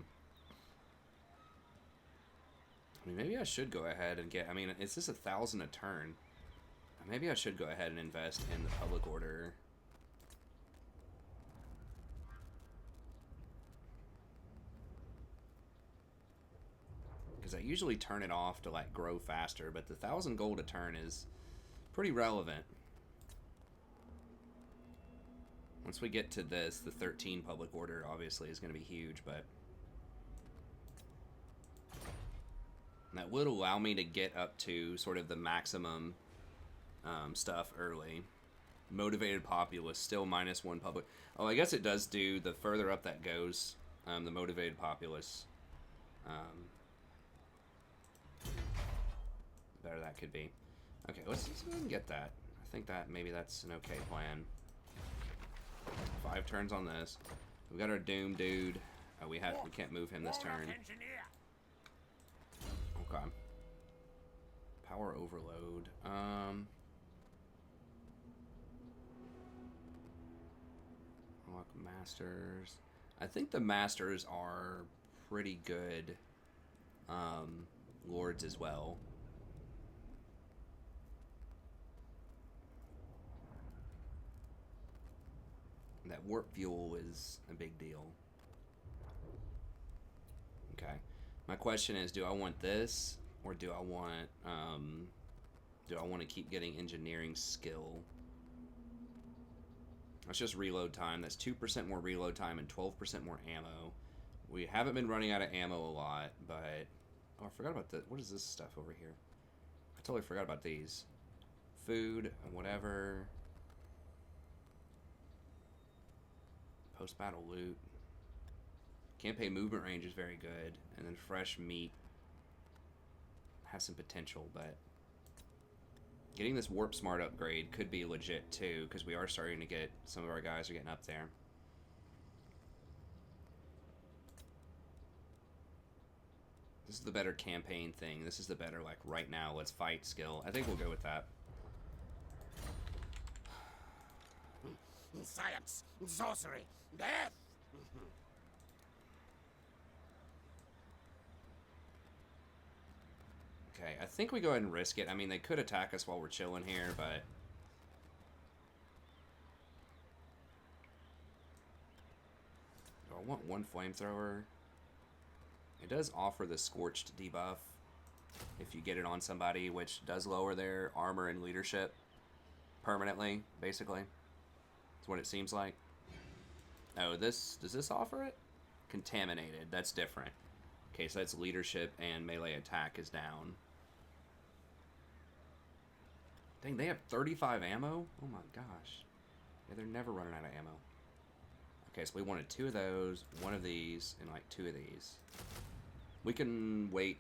mean, maybe I should go ahead and get... I mean, is this 1,000 a turn? Maybe I should go ahead and invest in the public order. Because I usually turn it off to, like, grow faster, but the 1,000 gold a turn is pretty relevant. Once we get to this, the 13 public order obviously is going to be huge, but... that would allow me to get up to sort of the maximum stuff early. Motivated populace, still -1 public... Oh, I guess it does do, the further up that goes, the motivated populace... better that could be. Okay, let's go ahead and get that. I think that maybe that's an okay plan. 5 turns on this. We got our Doom dude. We can't move him this turn. Okay. Power overload. Unlock masters. I think the masters are pretty good lords as well. That warp fuel is a big deal. Okay. My question is, do I want this, or do I want to keep getting engineering skill? That's just reload time. That's 2% more reload time and 12% more ammo. We haven't been running out of ammo a lot, but... Oh, I forgot about what is this stuff over here? I totally forgot about these. Food, whatever... Post-battle loot. Campaign movement range is very good. And then fresh meat has some potential, but... getting this Warp Smart upgrade could be legit, too, because we are starting to get... some of our guys are getting up there. This is the better campaign thing. This is the better, like, right now, let's fight skill. I think we'll go with that. Science, sorcery, death. Okay, I think we go ahead and risk it. I mean, they could attack us while we're chilling here, but... do I want one flamethrower? It does offer the Scorched debuff if you get it on somebody, which does lower their armor and leadership permanently, basically. That's what it seems like. Oh, does this offer it? Contaminated, that's different. Okay, so that's leadership and melee attack is down. Dang, they have 35 ammo? Oh my gosh. Yeah, they're never running out of ammo. Okay, so we wanted 2 of those, 1 of these, and like 2 of these. We can wait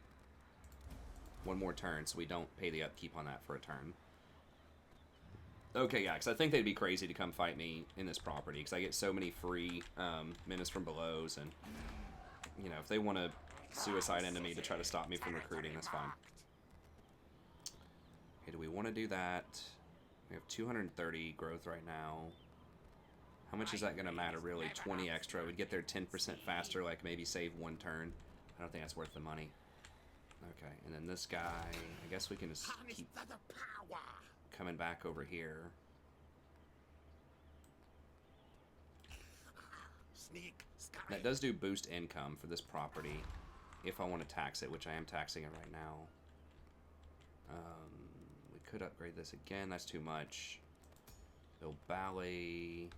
1 more turn so we don't pay the upkeep on that for a turn. Okay, yeah, because I think they'd be crazy to come fight me in this property, because I get so many free Menace from Belows, and, you know, if they want to suicide into me to try to stop me from recruiting, that's fine. Okay, do we want to do that? We have 230 growth right now. How much is that going to matter, really? 20 extra. We'd get there 10% faster, like maybe save 1 turn. I don't think that's worth the money. Okay, and then this guy, I guess we can just keep coming back over here. That does do boost income for this property if I want to tax it, which I am taxing it right now. We could upgrade this again. That's too much. Build Ballet,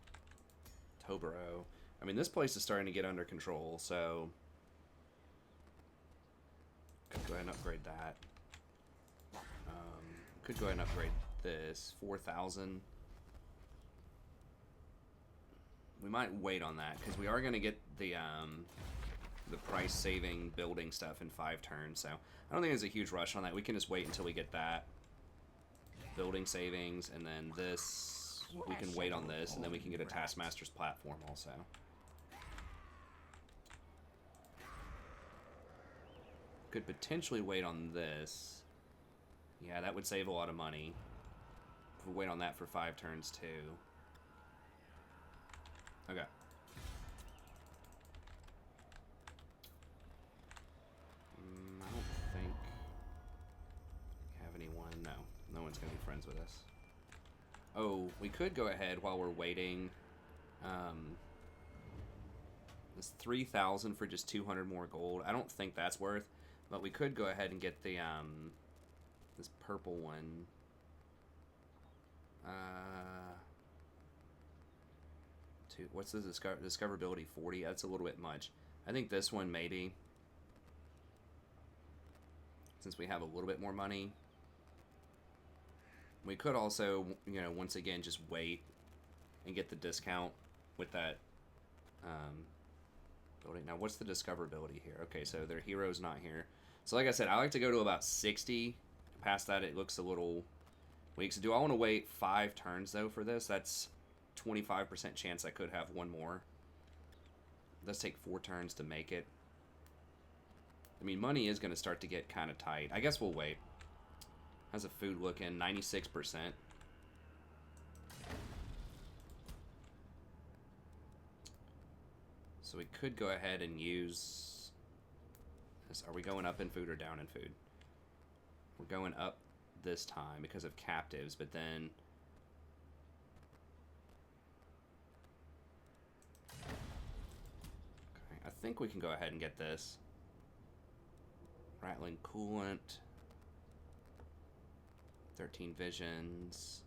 Toboro. I mean, this place is starting to get under control, so go ahead and upgrade that. Could go ahead and upgrade this. 4,000. We might wait on that, because we are going to get the price-saving building stuff in 5 turns, so I don't think there's a huge rush on that. We can just wait until we get that. Building savings, and then this, we can wait on this, and then we can get a Taskmaster's platform also. Could potentially wait on this. Yeah, that would save a lot of money. If we wait on that for 5 turns too. Okay. I don't think we have anyone. No. No one's going to be friends with us. Oh, we could go ahead while we're waiting. This 3,000 for just 200 more gold. I don't think that's worth, but we could go ahead and get the this purple one. What's the discoverability? 40. That's a little bit much. I think this one maybe, since we have a little bit more money. We could also, you know, once again just wait and get the discount with that building. Now, what's the discoverability here? Okay, so their hero's not here. So like I said, I like to go to about 60. Past that, it looks a little weak. So do I want to wait 5 turns, though, for this? That's 25% chance I could have one more. Let's take 4 turns to make it. I mean, money is going to start to get kind of tight. I guess we'll wait. How's the food looking? 96%. So we could go ahead and use this. Are we going up in food or down in food? We're going up this time because of captives, but then okay, I think we can go ahead and get this. Rattling coolant. 13 visions.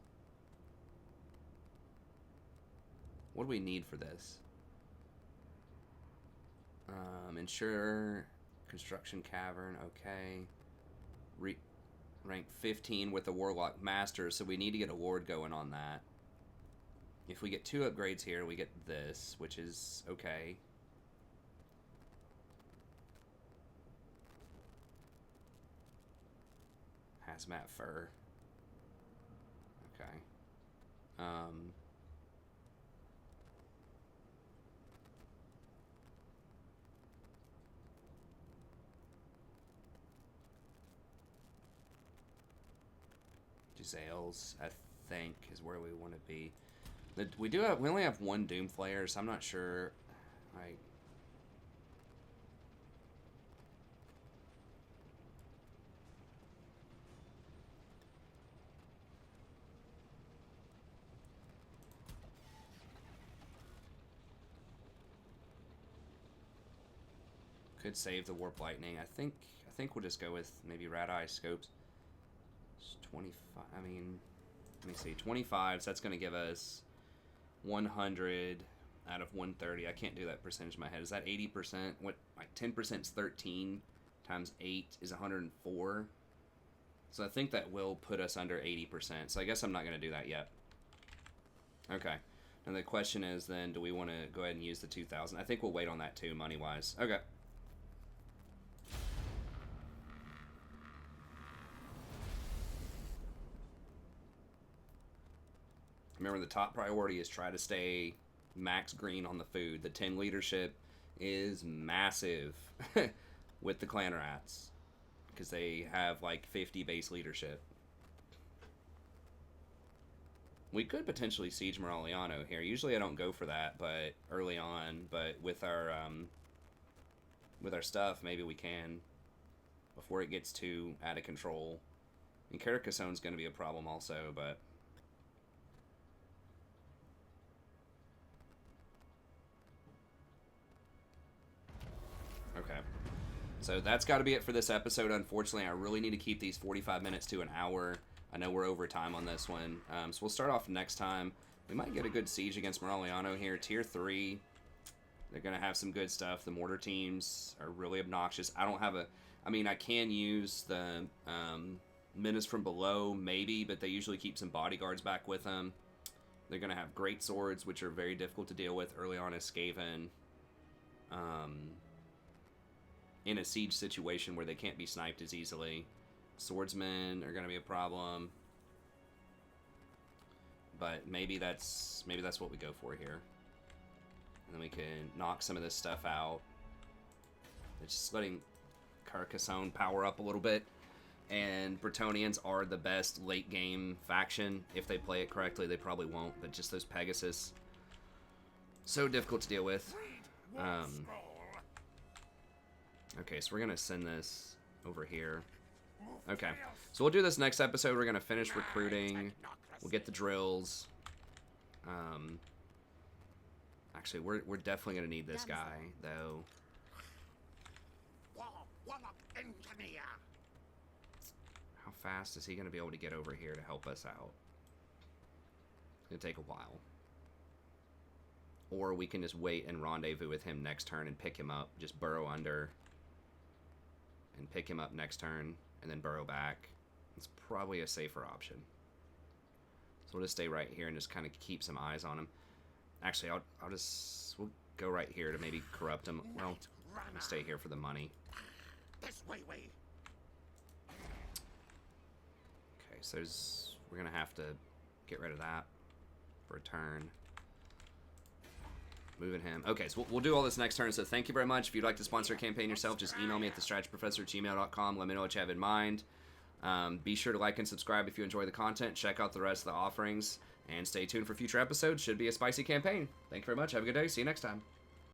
What do we need for this? Ensure construction cavern. Okay. Rank 15 with the Warlock Master, so we need to get a Lord going on that. If we get 2 upgrades here, we get this, which is okay. Hazmat fur. Okay. Giselles, I think, is where we want to be. We only have 1 Doomflayer, so I'm not sure. Like, could save the Warp Lightning. I think we'll just go with maybe Rat Eye Scopes. 25. I mean, let me see. 25. So that's going to give us 100 out of 130. I can't do that percentage in my head. Is that 80%? What? Like 10% is 13 times 8 is 104. So I think that will put us under 80%. So I guess I'm not going to do that yet. Okay. And the question is then, do we want to go ahead and use the 2,000? I think we'll wait on that too, money-wise. Okay. Remember, the top priority is try to stay max green on the food. The 10 leadership is massive with the clan rats because they have like 50 base leadership. We could potentially siege Moraliano here. Usually I don't go for that, but early on. But with our stuff, maybe we can before it gets too out of control. And Carcassone's going to be a problem also, but. Okay, so that's got to be it for this episode. Unfortunately, I really need to keep these 45 minutes to an hour. I know we're over time on this one, so we'll start off next time. We might get a good siege against Moraliano here. Tier 3, they're going to have some good stuff. The mortar teams are really obnoxious. I don't have a... I mean, I can use the Menace from below, maybe, but they usually keep some bodyguards back with them. They're going to have great swords, which are very difficult to deal with early on as Skaven. In a siege situation where they can't be sniped as easily. Swordsmen are going to be a problem. But maybe that's what we go for here. And then we can knock some of this stuff out. It's just letting Carcassonne power up a little bit. And Bretonnians are the best late game faction. If they play it correctly, they probably won't. But just those Pegasus, so difficult to deal with. Okay, so we're gonna send this over here. Okay, so we'll do this next episode. We're gonna finish recruiting. We'll get the drills. Actually, we're definitely gonna need this guy though. How fast is he gonna be able to get over here to help us out? It's gonna take a while. Or we can just wait and rendezvous with him next turn and pick him up. Just burrow under. And pick him up next turn. And then burrow back. It's probably a safer option. So we'll just stay right here and just kind of keep some eyes on him. Actually, we'll go right here to maybe corrupt him. Well, we'll stay here for the money. This way. Okay, so we're going to have to get rid of that for a turn. Moving him. Okay, so we'll do all this next turn. So thank you very much. If you'd like to sponsor a campaign yourself, just email me at thestrategyprofessor@gmail.com. Let me know what you have in mind. Be sure to like and subscribe if you enjoy the content. Check out the rest of the offerings. And stay tuned for future episodes. Should be a spicy campaign. Thank you very much. Have a good day. See you next time.